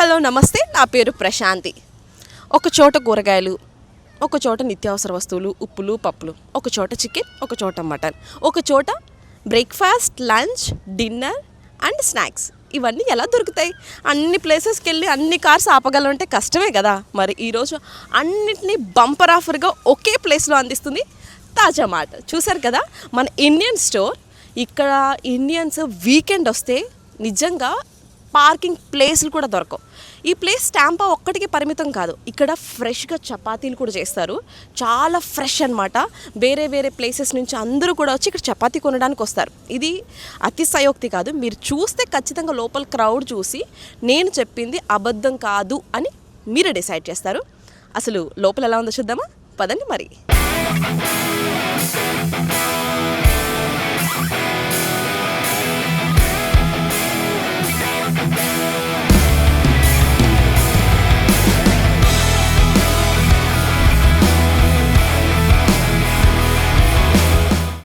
Hello నమస్తే, నా పేరు ప్రశాంతి. ఒక చోట కూరగాయలు, ఒక చోట నిత్యావసర వస్తువులు, ఉప్పులు పప్పులు, ఒక చోట చికెన్, ఒక చోట మటన్, ఒక చోట breakfast, lunch, dinner and snacks. ఇవన్నీ ఎలా దొరుకుతాయి? అన్ని ప్లేసెస్కి వెళ్ళి అన్ని కార్స్ ఆపగలంటే కష్టమే కదా. మరి ఈరోజు అన్నిటినీ బంపర్ ఆఫర్గా ఒకే ప్లేస్లో అందిస్తుంది తాజా మార్ట్. చూసారు కదా మన ఇండియన్ స్టోర్. ఇక్కడ ఇండియన్స్ వీకెండ్ వస్తే నిజంగా పార్కింగ్ ప్లేస్లు కూడా దొరకవు. ఈ ప్లేస్ స్టాంపా ఒక్కటికి పరిమితం కాదు, ఇక్కడ ఫ్రెష్గా చపాతీలు కూడా చేస్తారు. చాలా ఫ్రెష్ అనమాట. వేరే వేరే ప్లేసెస్ నుంచి అందరూ కూడా వచ్చి ఇక్కడ చపాతీ కొనడానికి వస్తారు. ఇది అతిశయోక్తి కాదు, మీరు చూస్తే ఖచ్చితంగా లోపల క్రౌడ్ చూసి నేను చెప్పింది అబద్ధం కాదు అని మీరే డిసైడ్ చేస్తారు. అసలు లోపల ఎలా ఉందో చూద్దామా, పదండి మరి.